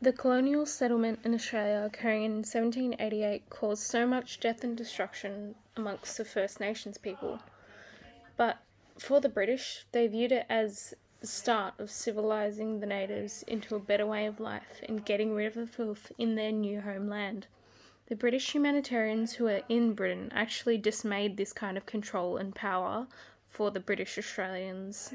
The colonial settlement in Australia occurring in 1788 caused so much death and destruction amongst the First Nations people. But for the British, they viewed it as the start of civilising the natives into a better way of life and getting rid of the filth in their new homeland. The British humanitarians who were in Britain actually dismayed this kind of control and power for the British Australians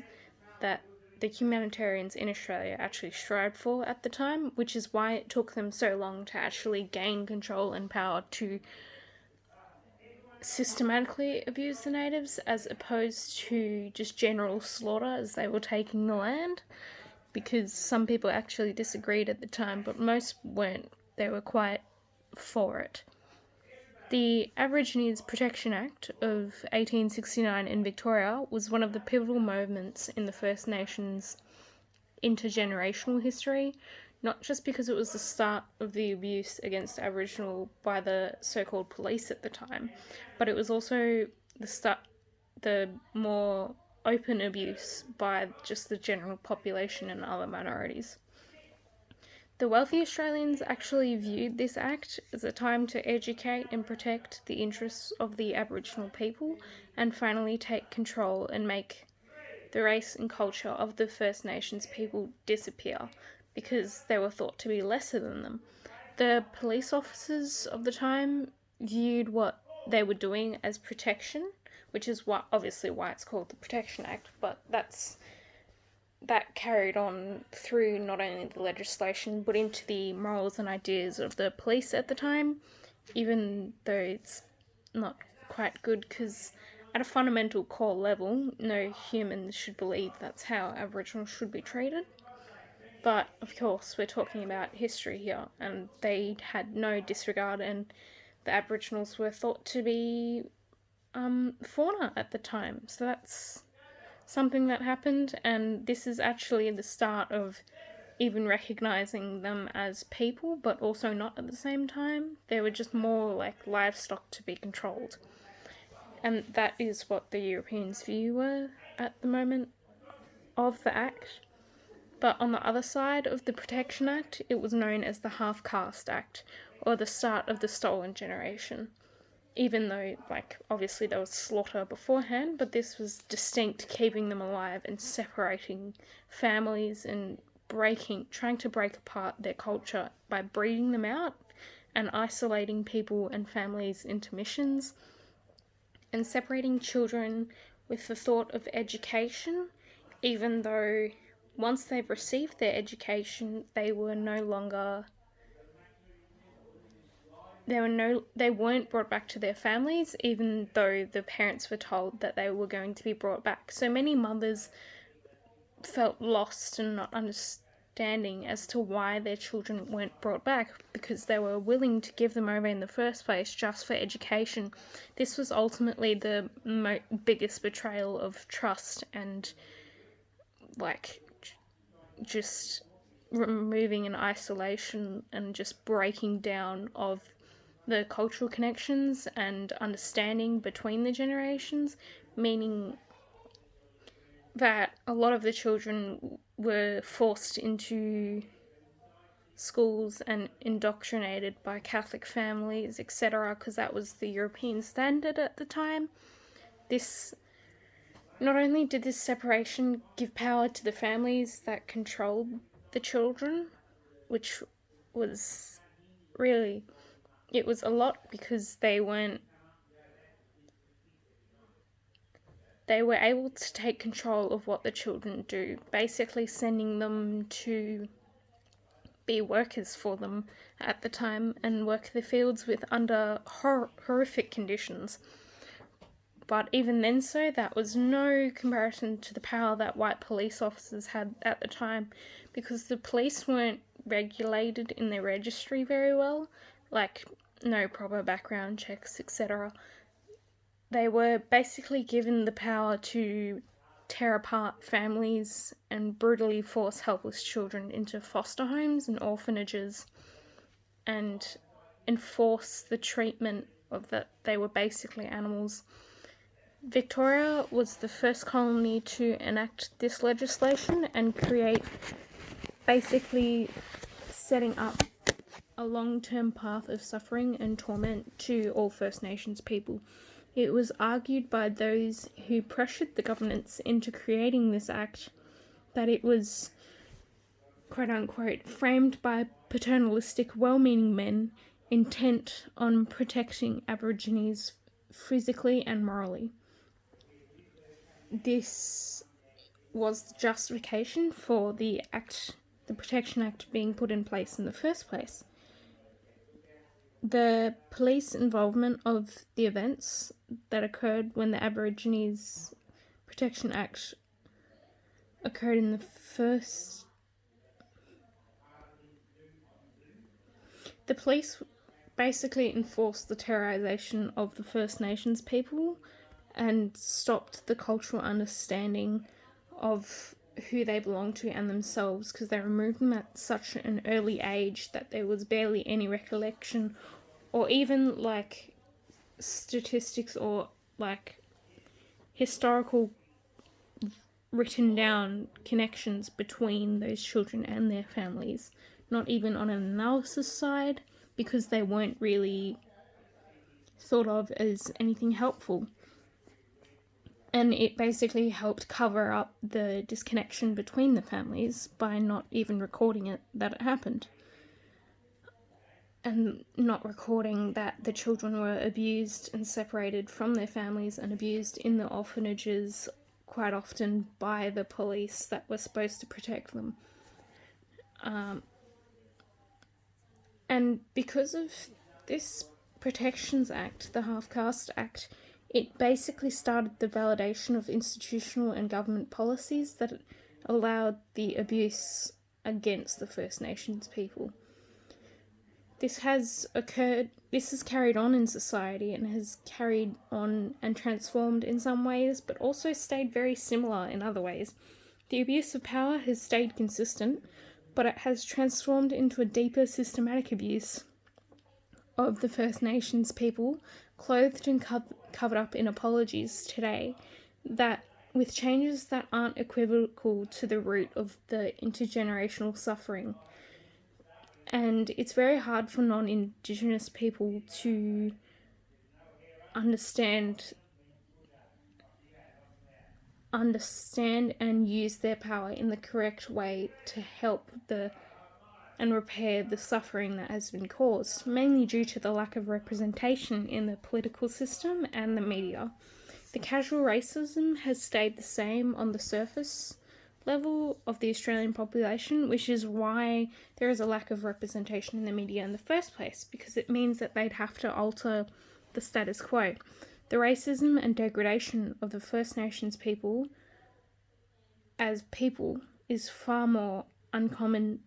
that the humanitarians in Australia actually strived for at the time, which is why it took them so long to actually gain control and power to systematically abuse the natives as opposed to just general slaughter as they were taking the land, because some people actually disagreed at the time, but most weren't. They were quite for it. The Aborigines Protection Act of 1869 in Victoria was one of the pivotal moments in the First Nations intergenerational history, not just because it was the start of the abuse against Aboriginal by the so-called police at the time, but it was also the more open abuse by just the general population and other minorities. The wealthy Australians actually viewed this act as a time to educate and protect the interests of the Aboriginal people and finally take control and make the race and culture of the First Nations people disappear because they were thought to be lesser than them. The police officers of the time viewed what they were doing as protection, which is obviously why it's called the Protection Act, but that carried on through not only the legislation but into the morals and ideas of the police at the time, even though it's not quite good because at a fundamental core level, no human should believe that's how Aboriginals should be treated. But of course, we're talking about history here, and they had no disregard, and the Aboriginals were thought to be fauna at the time. So that's something that happened, and this is actually the start of even recognising them as people, but also not at the same time. They were just more like livestock to be controlled. And that is what the Europeans' view were at the moment of the Act. But on the other side of the Protection Act, it was known as the Half-Caste Act, or the start of the Stolen Generation. Even though, obviously there was slaughter beforehand, but this was distinct, keeping them alive and separating families and trying to break apart their culture by breeding them out and isolating people and families into missions and separating children with the thought of education, even though once they've received their education, they weren't brought back to their families, even though the parents were told that they were going to be brought back. So many mothers felt lost and not understanding as to why their children weren't brought back, because they were willing to give them over in the first place just for education. This was ultimately the biggest betrayal of trust and just removing an isolation and just breaking down of the cultural connections and understanding between the generations, meaning that a lot of the children were forced into schools and indoctrinated by Catholic families, etc., because that was the European standard at the time. Not only did this separation give power to the families that controlled the children, which was really, it was a lot because they were able to take control of what the children do, basically sending them to be workers for them at the time and work the fields under horrific conditions. But even then that was no comparison to the power that white police officers had at the time, because the police weren't regulated in their registry very well, no proper background checks, etc. They were basically given the power to tear apart families and brutally force helpless children into foster homes and orphanages and enforce the treatment of that they were basically animals. Victoria was the first colony to enact this legislation and create basically setting up a long-term path of suffering and torment to all First Nations people. It was argued by those who pressured the governments into creating this act that it was, quote-unquote, framed by paternalistic, well-meaning men intent on protecting Aborigines physically and morally. This was the justification for the Protection Act being put in place in the first place. The police involvement of the events that occurred when the Aborigines Protection Act occurred in the first... The police basically enforced the terrorisation of the First Nations people and stopped the cultural understanding of who they belong to and themselves, because they removed them at such an early age that there was barely any recollection or even like statistics or like historical written down connections between those children and their families, not even on an analysis side, because they weren't really thought of as anything helpful. And it basically helped cover up the disconnection between the families by not even recording it that it happened. And not recording that the children were abused and separated from their families and abused in the orphanages quite often by the police that were supposed to protect them. And because of this Protections Act, the Half-Caste Act, it basically started the validation of institutional and government policies that allowed the abuse against the First Nations people. This has carried on in society and has carried on and transformed in some ways, but also stayed very similar in other ways. The abuse of power has stayed consistent, but it has transformed into a deeper systematic abuse of the First Nations people, clothed and covered up in apologies today, that with changes that aren't equivocal to the root of the intergenerational suffering. And it's very hard for non-Indigenous people to understand and use their power in the correct way to help and repair the suffering that has been caused, mainly due to the lack of representation in the political system and the media. The casual racism has stayed the same on the surface level of the Australian population, which is why there is a lack of representation in the media in the first place, because it means that they'd have to alter the status quo. The racism and degradation of the First Nations people as people is far more uncommon,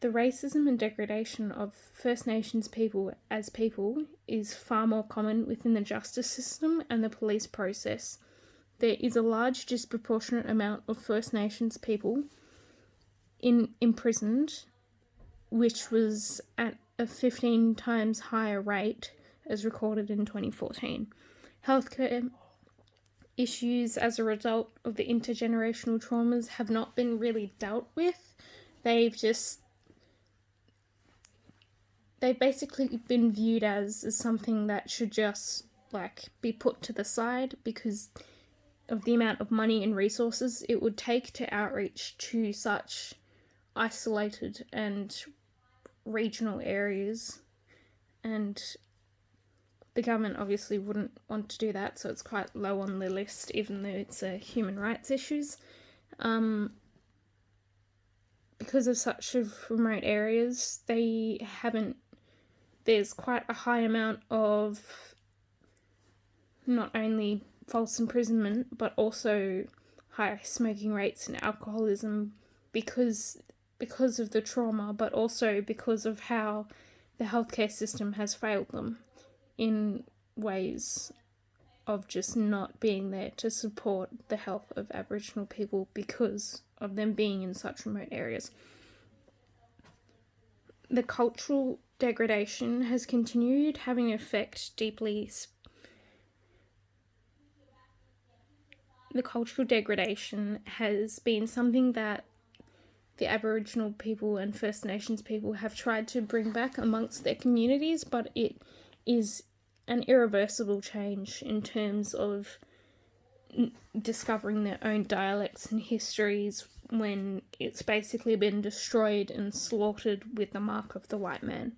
the racism and degradation of First Nations people as people is far more common within the justice system and the police process. There is a large disproportionate amount of First Nations people imprisoned, which was at a 15 times higher rate as recorded in 2014. Healthcare issues as a result of the intergenerational traumas have not been really dealt with. They've basically been viewed as something that should just be put to the side because of the amount of money and resources it would take to outreach to such isolated and regional areas, and the government obviously wouldn't want to do that, so it's quite low on the list, even though it's human rights issues. Because of such remote areas, there's quite a high amount of not only false imprisonment, but also high smoking rates and alcoholism because of the trauma, but also because of how the healthcare system has failed them in ways of just not being there to support the health of Aboriginal people because of them being in such remote areas. The cultural degradation has continued having an effect deeply. The cultural degradation has been something that the Aboriginal people and First Nations people have tried to bring back amongst their communities, but it is an irreversible change in terms of discovering their own dialects and histories when it's basically been destroyed and slaughtered with the mark of the white man.